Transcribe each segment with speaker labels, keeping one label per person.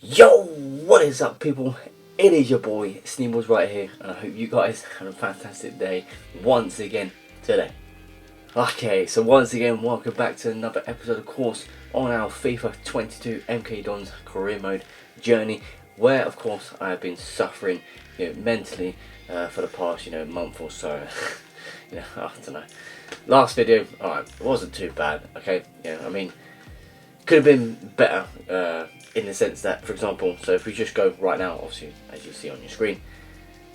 Speaker 1: Yo, what is up, people? It is your boy Sneebles right here, and I hope you guys had a fantastic day once again today. Okay, so once again, welcome back to another episode, of course, on our FIFA 22 MK Dons career mode journey, where, of course, I have been suffering, mentally for the past, month or so. I don't know. Last video, alright, it wasn't too bad. Okay, could have been better. In the sense that, for example, so if we just go right now, obviously, as you see on your screen,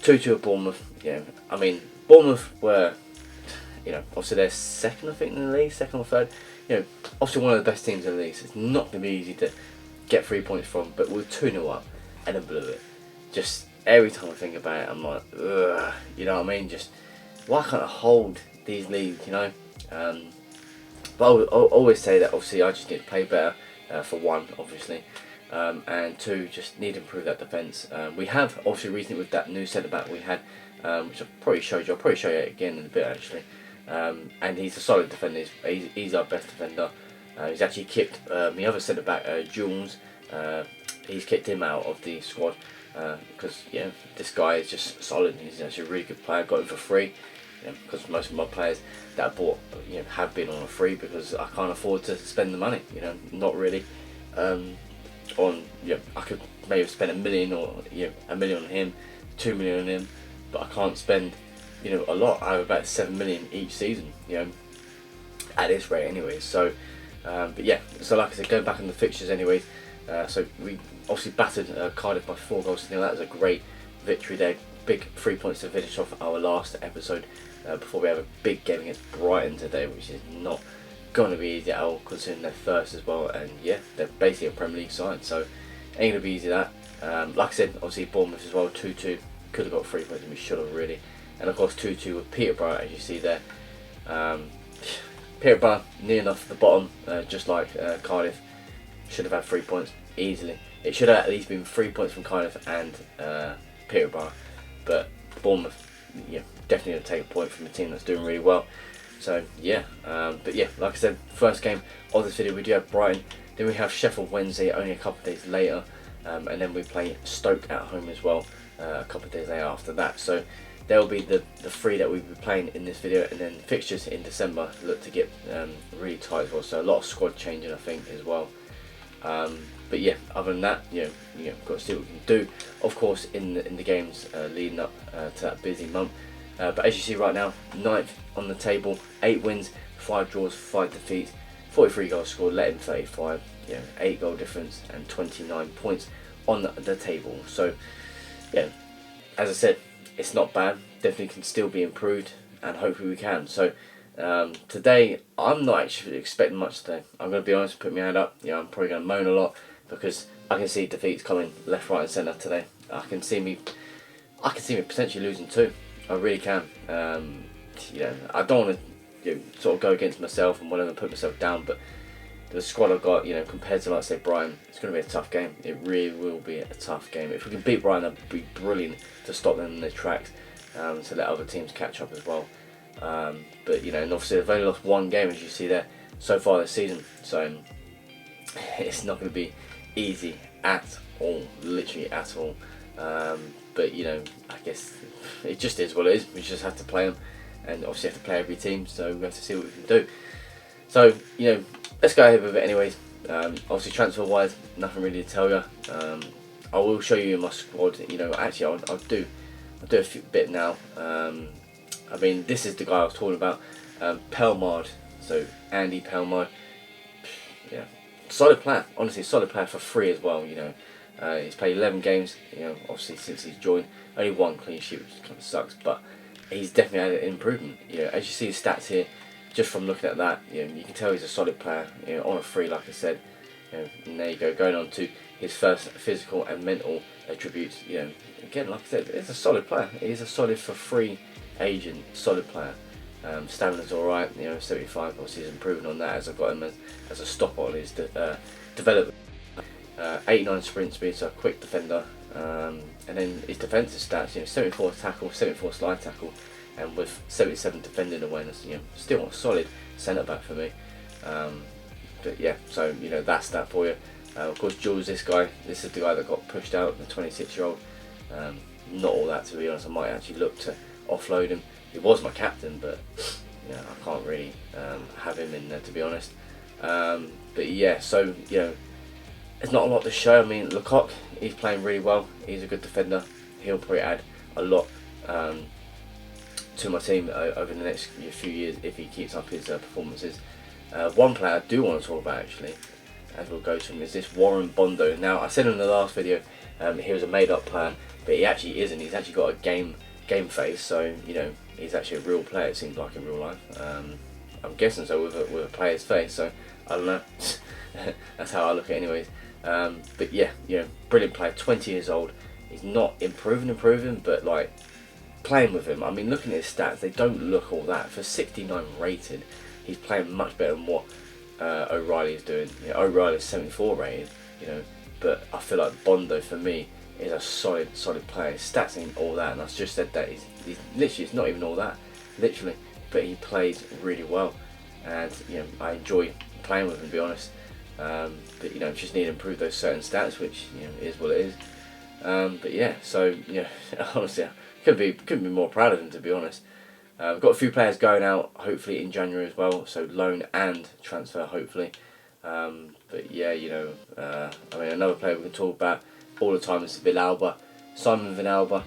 Speaker 1: 2-2 at Bournemouth. Bournemouth were, obviously they're second, I think, in the league, second or third. Obviously one of the best teams in the league. So it's not going to be easy to get 3 points from, but we were 2-0 up and then blew it. Just every time I think about it, I'm like, ugh, Just why can't I hold these leagues, But I always say that obviously I just need to play better. For one, obviously, and two, just need to improve that defence. We have obviously recently with that new centre back we had, which I've probably showed you. I'll probably show you it again in a bit actually. And he's a solid defender. He's our best defender. He's actually kicked the other centre back, Jules. He's kicked him out of the squad because this guy is just solid. He's actually a really good player. Got him for free. Because most of my players that I bought, have been on a free because I can't afford to spend the money. Not really. I could maybe spend $1 million or $1 million on him, $2 million on him, but I can't spend a lot. I have about $7 million each season. At this rate, anyways. So, So like I said, going back on the fixtures, anyways. So we obviously battered Cardiff by 4 goals to 0. That was a great victory there. Big 3 points to finish off our last episode before we have a big game against Brighton today, which is not going to be easy at all considering they're first as well, and they're basically a Premier League side, so ain't going to be easy that. Like I said, obviously Bournemouth as well, 2-2, could have got 3 points and we should have really, and of course 2-2 with Peterborough, as you see there. Peterborough near enough the bottom, just like Cardiff, should have had 3 points easily. It should have at least been 3 points from Cardiff and Peterborough. But Bournemouth, definitely going to take a point from a team that's doing really well. So like I said, first game of this video we do have Brighton. Then we have Sheffield Wednesday only a couple of days later, and then we play Stoke at home as well a couple of days later after that. So there will be the 3 that we'll be playing in this video, and then fixtures in December look to get really tight as well. So a lot of squad changing, I think, as well. But other than that, got to see what we can do, of course, in the games leading up to that busy month. But as you see right now, 9th on the table, 8 wins, 5 draws, 5 defeats, 43 goals scored, let in 35, 8 goal difference, and 29 points on the table. So, as I said, it's not bad. Definitely can still be improved, and hopefully we can. So. Today, I'm not actually expecting much today. I'm going to be honest, put my hand up. I'm probably going to moan a lot because I can see defeats coming left, right, and centre today. I can see me potentially losing 2. I really can. I don't want to sort of go against myself and whatever, put myself down. But the squad I've got, compared to, like, say, Brighton, it's going to be a tough game. It really will be a tough game. If we can beat Brighton, that'd be brilliant to stop them in their tracks, to let other teams catch up as well. But and obviously they've only lost 1 game, as you see there, so far this season, so it's not going to be easy at all, literally at all. But I guess it just is what it is. We just have to play them, and obviously have to play every team, so we have to see what we can do. So let's go ahead with it anyways. Obviously transfer wise, nothing really to tell you. I will show you my squad. Actually I'll do a bit now. This is the guy I was talking about, Pelmard. So Andy Pelmard, solid player. Honestly, solid player for free as well. He's played 11 games. Obviously since he's joined, only 1 clean sheet, which kind of sucks. But he's definitely had an improvement. As you see his stats here, just from looking at that, you can tell he's a solid player. On a free, like I said. And there you go, going on to his first physical and mental attributes. Again, like I said, it's a solid player. He's a solid for free agent, solid player. Stamina's alright, 75. Obviously he's improving on that as I've got him as a stop on his development. 89 sprint speed, so a quick defender. And then his defensive stats, 74 tackle, 74 slide tackle, and with 77 defending awareness, still a solid centre back for me. But so that's that for you. Of course, Jules, this is the guy that got pushed out, the 26-year-old. Not all that, to be honest. I might actually look to offload him. He was my captain, but I can't really have him in there, to be honest. But yeah, so there's not a lot to show. I mean, Lecoq, he's playing really well. He's a good defender. He'll probably add a lot to my team over the next few years if he keeps up his performances. One player I do want to talk about, actually, as we'll go to him, is this Warren Bondo. Now, I said in the last video he was a made-up player, but he actually isn't. He's actually got a game face, so he's actually a real player. It seems like in real life. I'm guessing so with a player's face. So I don't know. That's how I look at it, anyways. But yeah, brilliant player. 20 years old. He's not improving, but like playing with him. I mean, looking at his stats, they don't look all that. For 69 rated, he's playing much better than what O'Reilly is doing. O'Reilly's 74 rated, but I feel like Bondo for me is a solid player. His stats ain't all that, and I've just said that he's literally, it's not even all that, literally, but he plays really well, and I enjoy playing with him, to be honest. But just need to improve those certain stats, which is what it is. But yeah, so honestly, I couldn't be more proud of him, to be honest. We've got a few players going out, hopefully in January as well, so loan and transfer, hopefully. But yeah, I mean, another player we can talk about all the time is Villalba, Simon Villalba,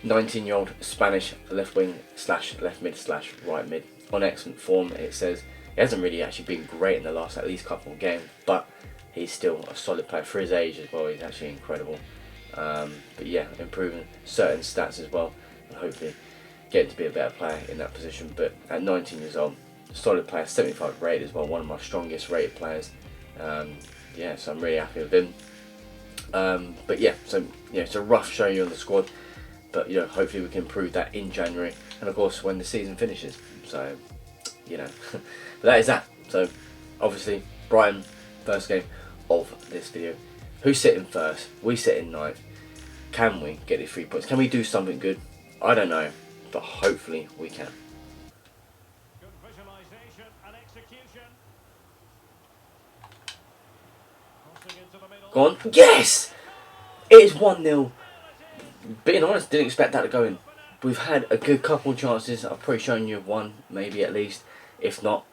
Speaker 1: 19-year-old Spanish left wing / left mid / right mid, on excellent form. It says he hasn't really actually been great in the last at least couple of games, but he's still a solid player for his age as well. He's actually incredible. But yeah, improving certain stats as well, and hopefully getting to be a better player in that position. But at 19 years old, solid player, 75 rated as well, one of my strongest rated players. Yeah, so I'm really happy with him. But yeah, so it's a rough showing you on the squad, but hopefully we can improve that in January, and of course when the season finishes. So but that is that. So obviously Brighton, first game of this video. Who's sitting first? We sit in ninth. Can we get these 3 points? Can we do something good? I don't know, but hopefully we can.
Speaker 2: Good visualization and execution.
Speaker 1: Go on. Yes! It is 1-0. Being honest, didn't expect that to go in. We've had a good couple of chances. I've probably shown you one, maybe at least. If not,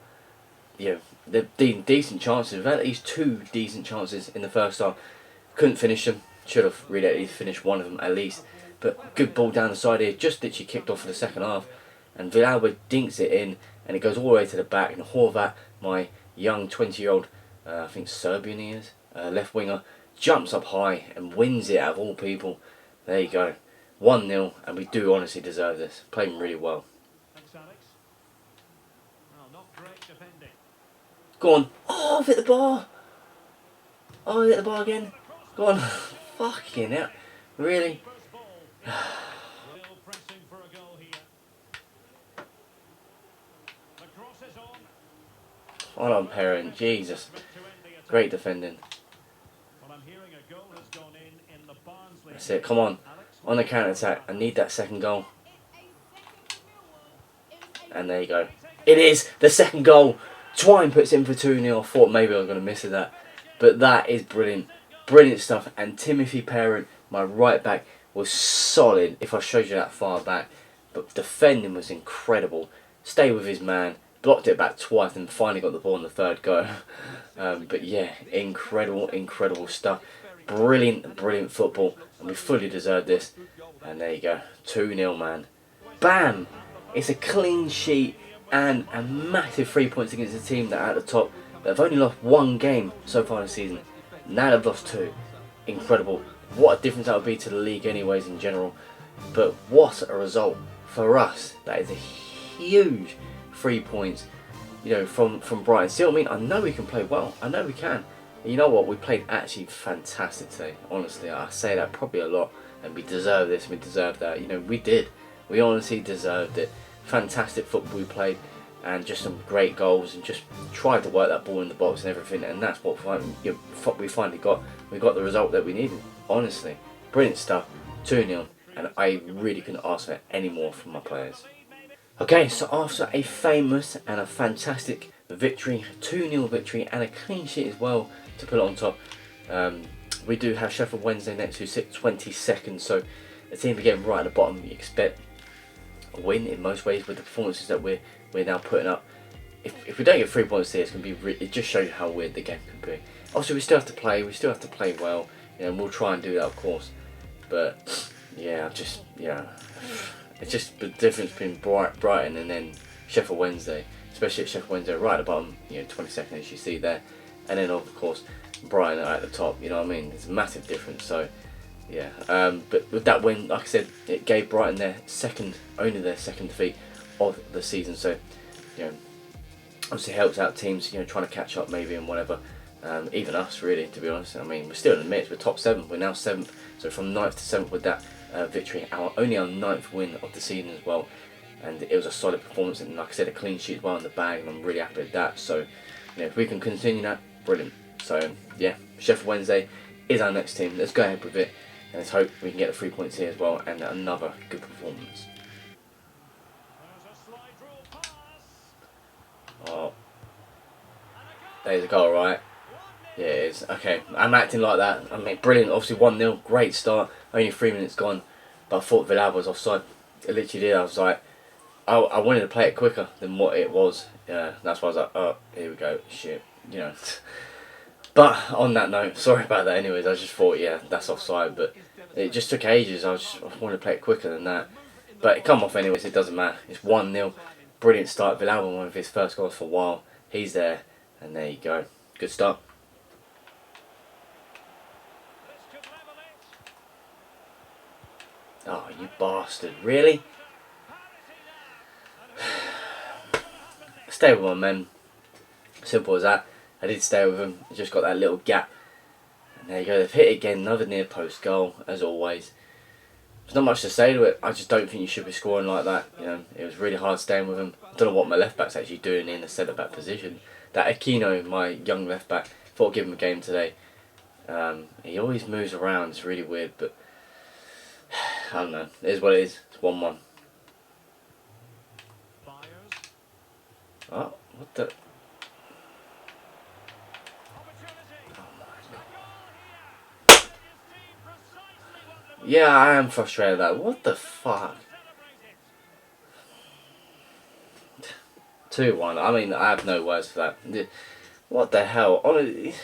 Speaker 1: they're decent chances. We've had at least 2 decent chances in the first half. Couldn't finish them. Should have really at least finished one of them at least. But good ball down the side here. Just literally kicked off for the second half. And Villalba dinks it in. And it goes all the way to the back. And Horvat, my young 20-year-old, I think Serbian he is, left winger, jumps up high and wins it out of all people. There you go. 1-0, and we do honestly deserve this. Playing really well.
Speaker 2: Thanks, Alex. Well, not great defending.
Speaker 1: Go on. Oh, I've hit the bar. Oh, I've hit the bar again. Go on. Fucking hell. Really?
Speaker 2: First ball. Still pressing for a goal here. The cross is on.
Speaker 1: Well on, Perrin. Jesus.
Speaker 2: To end the attack.
Speaker 1: Great defending.
Speaker 2: Well, I'm hearing a goal has gone in the Barnsley.
Speaker 1: That's it. Come on.
Speaker 2: Alex.
Speaker 1: On the counter-attack. I need that second goal. And there you go. It is the second goal. Twine puts in for 2-0. I thought maybe I was going to miss that. But that is brilliant. Brilliant stuff. And Timothy Parent, my right back, was solid if I showed you that far back. But defending was incredible. Stay with his man. Blocked it back twice and finally got the ball on the third go. But yeah, incredible stuff. Brilliant football. And we fully deserve this. And there you go. 2-0, man. Bam! It's a clean sheet and a massive 3 points against a team that are at the top. They've only lost 1 game so far this season. Now they've lost 2. Incredible. What a difference that would be to the league anyways in general. But what a result for us. That is a huge 3 points, from Brighton. See what I mean? I know we can play well. I know we can. And you know what? We played actually fantastic today. Honestly, I say that probably a lot. And we deserve this. We deserve that. We did. We honestly deserved it. Fantastic football we played. And just some great goals. And just tried to work that ball in the box and everything. And that's what we finally got. We got the result that we needed. Honestly. Brilliant stuff. 2-0. And I really couldn't ask for any more from my players. Okay, so after a famous and a fantastic victory, 2-0 victory and a clean sheet as well to put it on top, We do have Sheffield Wednesday next, who sit 22nd, so a team again right at the bottom. You expect a win in most ways with the performances that we're now putting up. If we don't get 3 points here, it's going to be it just shows you how weird the game can be. Obviously, we still have to play. We still have to play well, and we'll try and do that, of course. But yeah, it's just the difference between Brighton and then Sheffield Wednesday, especially at Sheffield Wednesday right at the bottom, 22nd as you see there, and then of course Brighton are at the top. You know what I mean? There's a massive difference. So yeah, but with that win, like I said, it gave Brighton only their second defeat of the season. So obviously helps out teams trying to catch up maybe and whatever. Even us, really, to be honest. I mean, we're still in the mix. We're top 7. We're now 7th. So from 9th to 7th with that victory, only our 9th win of the season as well. And it was a solid performance, and like I said, a clean sheet as well in the bag, and I'm really happy with that. So if we can continue that, brilliant. So yeah, Sheffield Wednesday is our next team. Let's go ahead with it, and let's hope we can get the 3 points here as well, and another good performance. Oh, there's a goal, right? Yeah, it is. Okay, I'm acting like that. I mean, brilliant. Obviously 1-0, great start. Only 3 minutes gone, but I thought Villar was offside. It literally did. I was like, I wanted to play it quicker than what it was. Yeah, that's why I was like, oh, here we go, shit, But on that note, sorry about that. Anyways, I just thought, yeah, that's offside. But it just took ages. I wanted to play it quicker than that. But it come off anyways. It doesn't matter. It's 1-0. Brilliant start. Villar, one of his first goals for a while. He's there, and there you go. Good start. Oh, you bastard. Really? Stay with my men. Simple as that. I did stay with them. Just got that little gap. And there you go. They've hit it again. Another near post goal, as always. There's not much to say to it. I just don't think you should be scoring like that. It was really hard staying with him. I don't know what my left back's actually doing in the centre back position. That Aquino, my young left back, thought I'd give him a game today. He always moves around. It's really weird, but I don't know. It is what it is. It's 1-1. Oh, what the? Yeah, I am frustrated at that. What the fuck? 2-1. I mean, I have no words for that. What the hell? Honestly,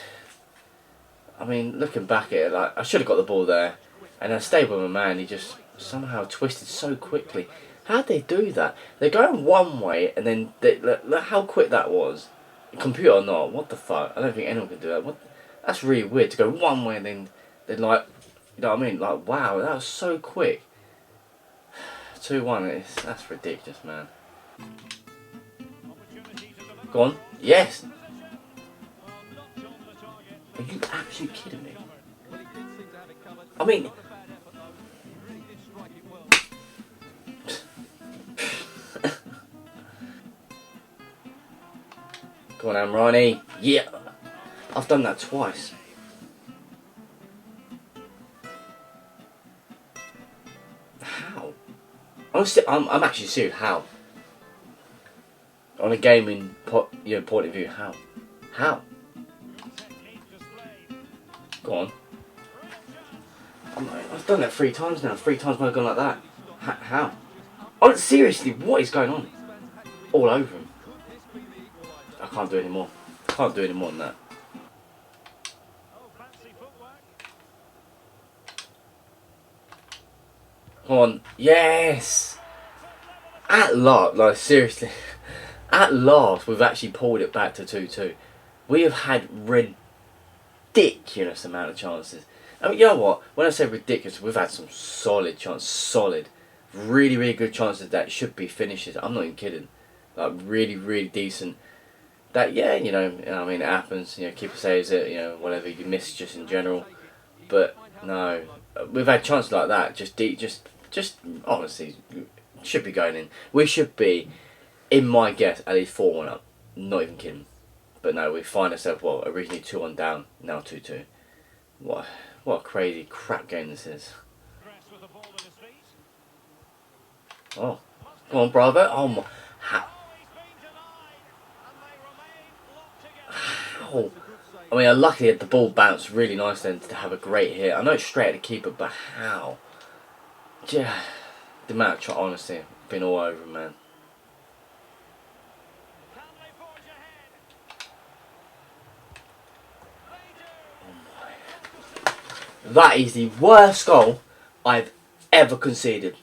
Speaker 1: I mean, looking back at it, like I should have got the ball there, and I stayed with my man. He just somehow twisted so quickly. How'd they do that? They're going one way, and then look how quick that was. Computer or not? What the fuck? I don't think anyone can do that. What? That's really weird to go one way and then like. You know what I mean? Like, wow, that was so quick. 2-1, that's ridiculous, man. Go on. Yes! Are you absolutely kidding me? I mean... Go on, Amrani. Yeah! I've done that twice. I'm actually serious. How? On a gaming point of view, how? How? Go on. I've done that 3 times now. 3 times when I've gone like that. How? Oh, seriously, what is going on? All over him. I can't do any more. Can't do any more than that. Come on. Yes! At last, like seriously, at last we've actually pulled it back to 2-2. We have had ridiculous amount of chances. I mean, you know what? When I say ridiculous, we've had some solid chances. Solid. Really, really good chances that should be finishes. I'm not even kidding. Like, really, really decent. That, yeah, I mean, it happens. Keeper saves it, whatever. You miss just in general. But, no. We've had chances like that. Just honestly, should be going in. We should be, in my guess, at least 4-1 up. Not even kidding. But no, we find ourselves, originally 2-1 down, now 2-2. What a crazy crap game this is. Oh, go on, Bravo. Oh my, how? I mean, luckily the ball bounced really nice then to have a great hit. I know it's straight at the keeper, but how? Yeah, the amount of try, honestly, been all over him, man. That is the worst goal I've ever conceded.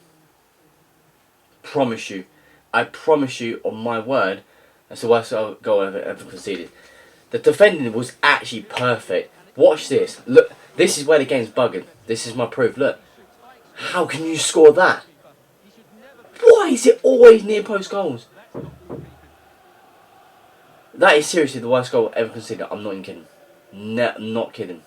Speaker 1: Promise you. I promise you on my word, that's the worst goal I've ever conceded. The defending was actually perfect. Watch this. Look, this is where the game's bugging. This is my proof. Look. How can you score that? Why is it always near post goals? That is seriously the worst goal ever conceded. I'm not even kidding. No, not kidding.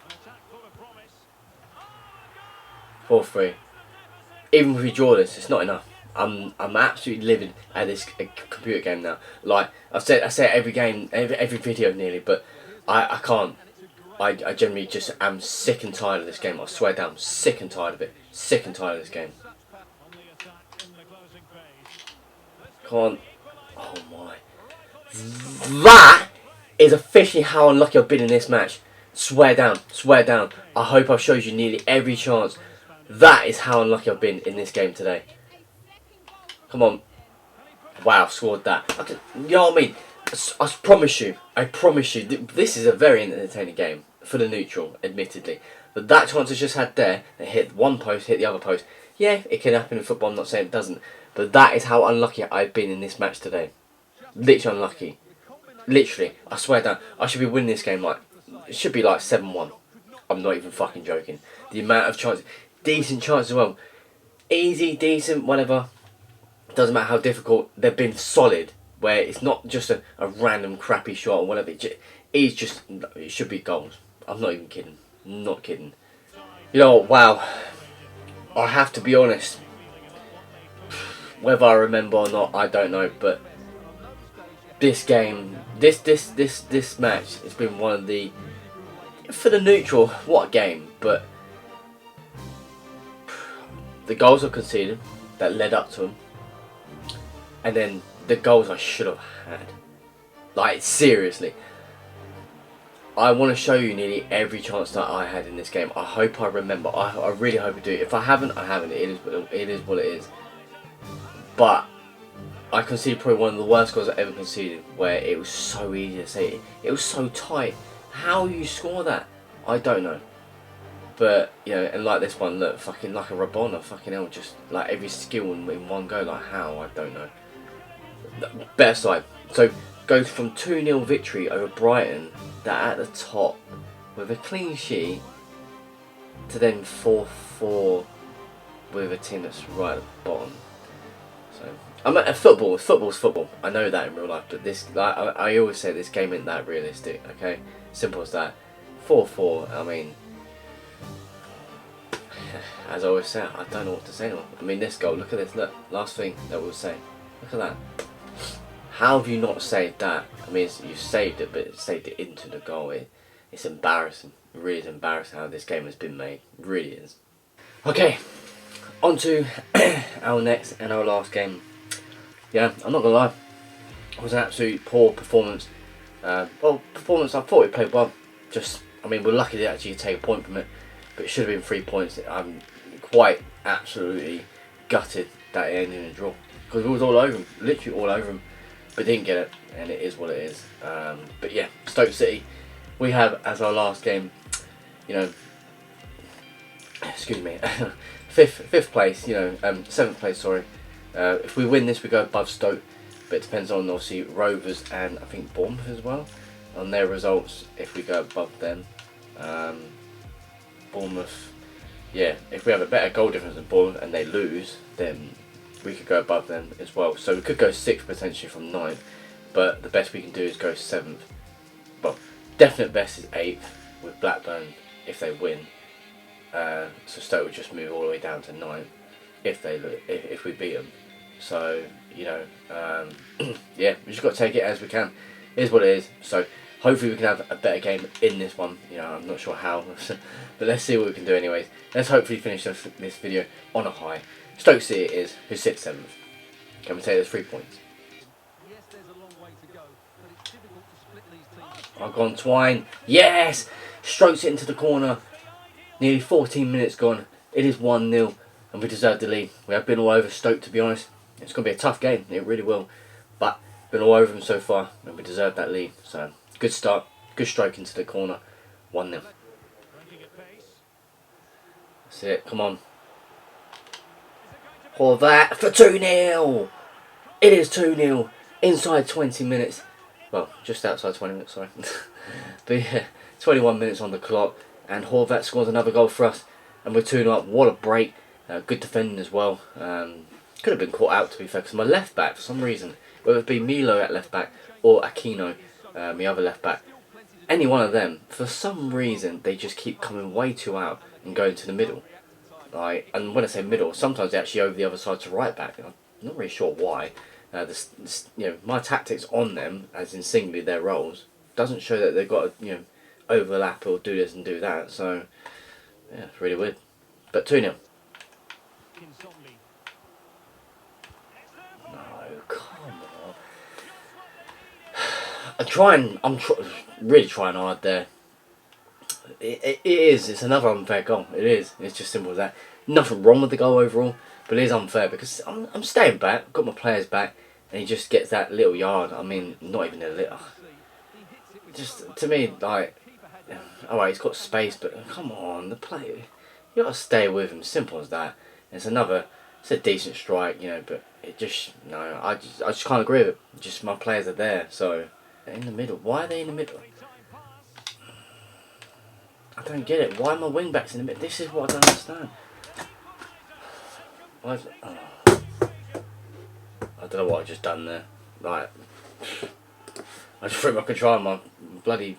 Speaker 2: An attack full of promise.
Speaker 1: 4-3. Even if we draw this, it's not enough. I'm absolutely living at this computer game now. Like I say it every game, every video nearly, but I can't. I generally just am sick and tired of this game. I swear down, I'm sick and tired of it. Sick and tired of this game.
Speaker 2: On the attack in the closing phase.
Speaker 1: Come on. Oh my. That is officially how unlucky I've been in this match. Swear down, swear down. I hope I've showed you nearly every chance. That is how unlucky I've been in this game today. Come on. Wow, scored that. You know what I mean? I promise you, this is a very entertaining game for the neutral, admittedly. But that chance I just had there, it hit one post, hit the other post. Yeah, it can happen in football, I'm not saying it doesn't. But that is how unlucky I've been in this match today. Literally unlucky. Literally, I swear down, I should be winning this game like, it should be like 7-1. I'm not even fucking joking. The amount of chances, decent chances as well. Easy, decent, whatever. Doesn't matter how difficult, they've been solid. Where it's not just a random crappy shot or whatever. It should be goals. I'm not even kidding. Not kidding. You know what, wow. I have to be honest. Whether I remember or not, I don't know. But this game, this match has been one of the, for the neutral, what a game. But the goals are conceded that led up to them. And then the goals I should have had. Like, seriously. I want to show you nearly every chance that I had in this game. I hope I remember. I really hope I do. If I haven't, I haven't. It is what it is. But I conceded probably one of the worst goals I've ever conceded, where it was so easy to say. It was so tight. How you score that? I don't know. But, you know, and like this one, look, fucking like a Rabona, fucking hell, just like every skill in one go. Like, how? I don't know. Better side. So goes from 2-0 victory over Brighton, that at the top with a clean sheet, to then 4-4 with a team that's right at the bottom. So I'm at football's football. I know that in real life, but this, like I always say, this game ain't that realistic. Okay, simple as that. 4-4. I mean, as I always say, I don't know what to say anymore. I mean, this goal. Look at this. Look, last thing that we'll say. Look at that. How have you not saved that? I mean, you saved it, but it saved it into the goal. It's embarrassing. It really is embarrassing how this game has been made. It really is. Okay, on to our next and our last game. Yeah, I'm not gonna lie. It was an absolute poor performance. I thought we played well. I mean, we're lucky to actually take a point from it, but it should have been 3 points. I'm quite absolutely gutted that it ended in a draw, because we was all over them, literally all over them. But didn't get it, and it is what it is. But yeah, Stoke City, we have as our last game, you know, excuse me, fifth place, you know, 7th place, sorry. If we win this, we go above Stoke, but it depends on obviously Rovers and I think Bournemouth as well, on their results. If we go above them, Bournemouth, yeah, if we have a better goal difference than Bournemouth and they lose, then we could go above them as well. So we could go 6th potentially from 9th, but the best we can do is go 7th. Well, definite best is 8th with Blackburn if they win. So Stoke would just move all the way down to 9th if we beat them. So, you know, yeah, we just got to take it as we can. It is what it is. So hopefully we can have a better game in this one. You know, I'm not sure how, but let's see what we can do anyways. Let's hopefully finish this video on a high. Stoke City it is, who sits 7th. Can we take those 3 points?
Speaker 2: Yes, there's a long way to go, but it's difficult to split these teams.
Speaker 1: I've gone Twine. Yes! Strokes it into the corner. Nearly 14 minutes gone. It is 1-0 and we deserve the lead. We have been all over Stoke, to be honest. It's going to be a tough game. It really will. But been all over them so far and we deserve that lead. So good start. Good stroke into the corner. 1-0. That's it. Come on. Horvat for 2-0. It is 2-0. Inside 20 minutes. Well, just outside 20 minutes, sorry. But yeah, 21 minutes on the clock. And Horvat scores another goal for us. And we're 2-0 up. What a break. Good defending as well. Could have been caught out, to be fair. Because my left back, for some reason, whether it be Milo at left back or Aquino, my other left back, any one of them, for some reason, they just keep coming way too out and going to the middle. Like, and when I say middle, sometimes they're actually over the other side to right back. I'm not really sure why. You know, my tactics on them, as in singly their roles, doesn't show that they've got to, you know, overlap or do this and do that. So yeah, it's really weird. But 2-0. No, come on. I'm really trying hard there. It is. It's another unfair goal. It is. It's just simple as that. Nothing wrong with the goal overall, but it is unfair because I'm staying back, got my players back, and he just gets that little yard. I mean, not even a little. Just to me, like, alright, he's got space, but come on, the player, you got to stay with him. Simple as that. It's a decent strike, you know, but it just I just can't agree with it. Just my players are there, so they're in the middle. Why are they in the middle? I don't get it. Why are my wing backs in the middle? This is what I don't understand. Why is it? Oh. I don't know what I just done there. Like, I just threw my control on my bloody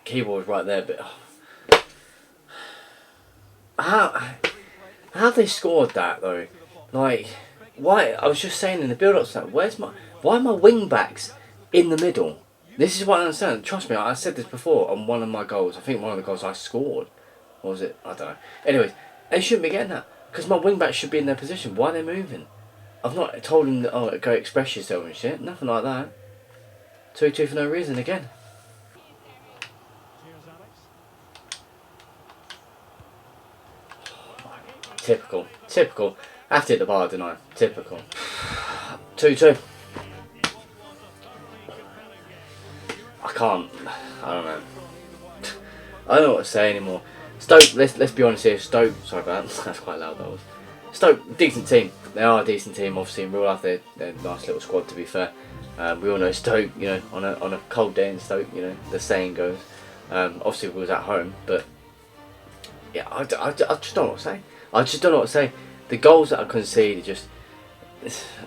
Speaker 1: keyboard right there, but how they scored that though? Like, why? I was just saying in the build-up to that. Why are my wing backs in the middle? This is what I understand. Trust me, I said this before on one of my goals. I think one of the goals I scored. Or was it? I don't know. Anyways, they shouldn't be getting that. Because my wing backs should be in their position. Why are they moving? I've not told them that, oh, go express yourself and shit. Nothing like that. 2-2 for no reason again. Typical. Typical. I have to hit the bar, didn't I? Typical. 2-2. I can't. I don't know. I don't know what to say anymore. Stoke, let's be honest here. Stoke, sorry about that. That's quite loud, that was. Stoke, decent team. They are a decent team. Obviously, in real life, they're a nice little squad. To be fair, we all know Stoke. You know, on a cold day in Stoke, you know, the saying goes. Obviously, we was at home, but yeah, I just don't know what to say. I just don't know what to say. The goals that I conceded, just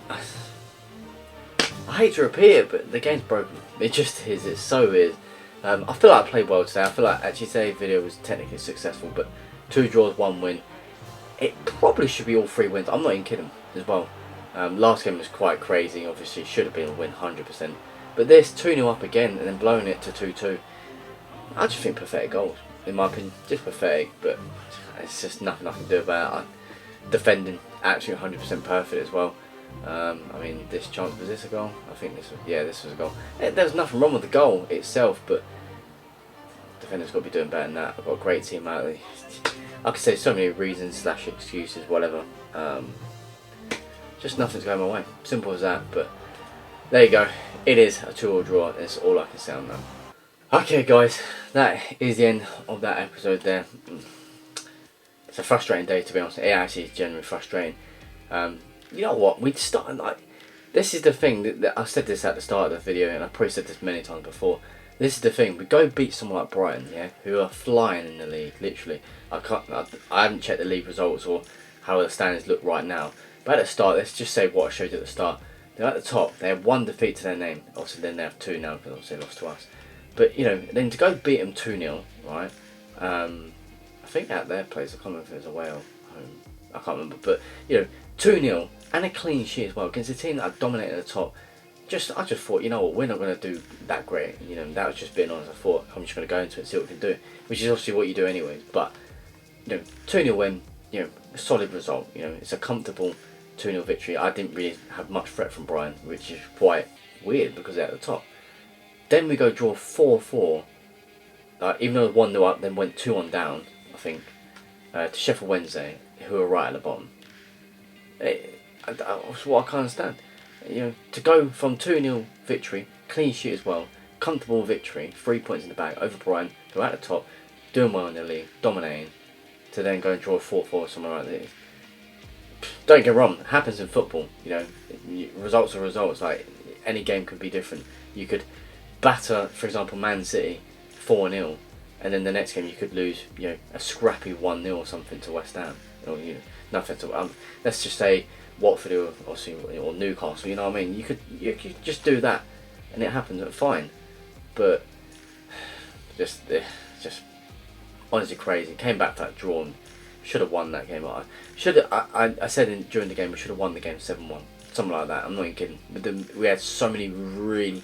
Speaker 1: I hate to repeat it, but the game's broken. It just is. It so is. I feel like I played well today. I feel like actually today's video was technically successful, but 2 draws, 1 win. It probably should be all 3 wins. I'm not even kidding as well. Last game was quite crazy. Obviously, should have been a win 100%. But this 2-0 up again and then blowing it to 2-2. I just think pathetic goals, in my opinion. Just pathetic, but it's just nothing I can do about it. Defending actually 100% perfect as well. I mean, this chance, was this a goal? I think this was a goal. There's nothing wrong with the goal itself, but defenders got to be doing better than that. I've got a great team out there. I could say so many reasons / excuses, whatever. Just nothing's going my way. Simple as that. But there you go. It is a 2-2 draw. That's all I can say on that. Okay, guys, that is the end of that episode. There. It's a frustrating day, to be honest. It actually is genuinely frustrating. You know what? We started like, this is the thing that I said this at the start of the video, and I probably said this many times before. This is the thing. We go beat someone like Brighton, yeah, who are flying in the league. Literally, I haven't checked the league results or how the standings look right now. But at the start, let's just say what I showed you at the start. They're at the top. They have 1 defeat to their name. Obviously, then they have 2 now because obviously they lost to us. But you know, then to go beat them 2-0, right? I think at their place, I can't remember if it was away or home. I can't remember. But you know, 2-0. and a clean sheet as well against a team that dominated at the top. I just thought, you know what, we're not going to do that great. You know, that was just being honest. I thought I'm just going to go into it and see what we can do, which is obviously what you do anyways. But you know, 2-0 win, you know, a solid result. You know, it's a comfortable 2-0 victory. I didn't really have much threat from Brighton, which is quite weird because they're at the top. Then we go draw 4-4. Even though 1-0 up, then went 2-1 down, I think, to Sheffield Wednesday, who are right at the bottom. That's what I can't understand. You know, to go from 2-0 victory, clean sheet as well, comfortable victory, 3 points in the bag over Brighton, who are at the top, doing well in the league, dominating, to then go and draw 4-4 somewhere like this. Don't get wrong, it happens in football. You know, results are results. Like, any game could be different. You could batter, for example, Man City 4-0, and then the next game you could lose, you know, a scrappy 1-0 or something to West Ham, or you know, nothing to. Let's just say Watford or Newcastle. You know what I mean? You could just do that, and it happens. Fine, but just honestly crazy. Came back to that draw. And should have won that game. I said during the game we should have won the game 7-1, something like that. I'm not even kidding. But we had so many really,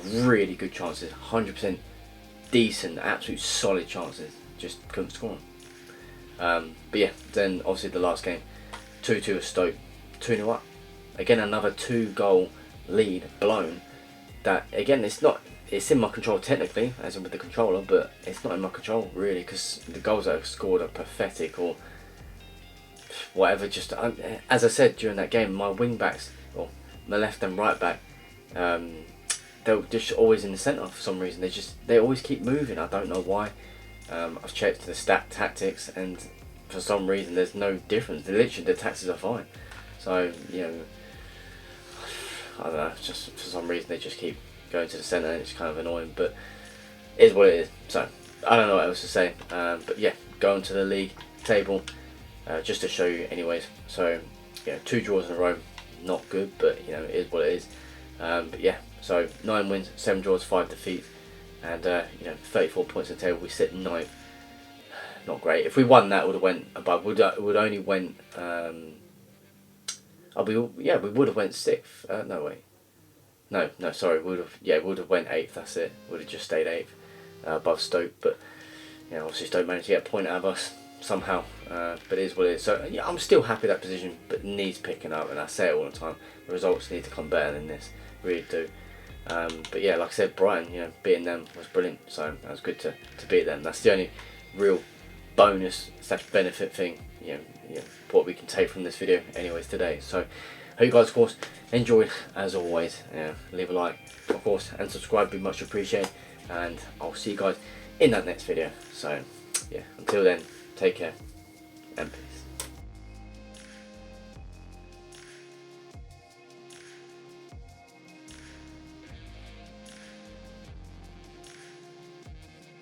Speaker 1: really good chances. 100% decent, absolute solid chances. Just couldn't score them. But yeah, then obviously the last game, 2-2 with Stoke, 2-0 up. Again, another 2-goal lead blown. That again, it's in my control technically, as in with the controller, but it's not in my control really, because the goals that I've scored are pathetic or whatever. Just as I said during that game, my wing backs, or my left and right back, they're just always in the centre for some reason. They always keep moving. I don't know why. I've checked the tactics, and for some reason there's no difference. Literally the tactics are fine. So you know, I don't know. Just for some reason they just keep going to the centre, and it's kind of annoying, but it is what it is. So I don't know what else to say. But yeah, going to the league table, just to show you, anyways. So yeah, 2 draws in a row, not good, but you know, it is what it is. But yeah, so 9 wins, 7 draws, 5 defeats, and you know, 34 points in the table. We sit 9th. Not great. If we won that, would have went above. Would only went. We would have went 6th. No wait. No, sorry. Would have went 8th. That's it. Would have just stayed 8th, above Stoke. But you know, obviously Stoke managed to get a point out of us somehow. But it is what it is. So yeah, I'm still happy with that position, but needs picking up, and I say it all the time. The results need to come better than this. Really do. But yeah, like I said, Brighton, you know, beating them was brilliant. So that was good to beat them. That's the only real bonus / benefit thing, you know, what we can take from this video anyways today. So hope you guys, of course, enjoyed as always. Leave a like, of course, and subscribe, be much appreciated, and I'll see you guys in that next video. So yeah, until then, take care and peace.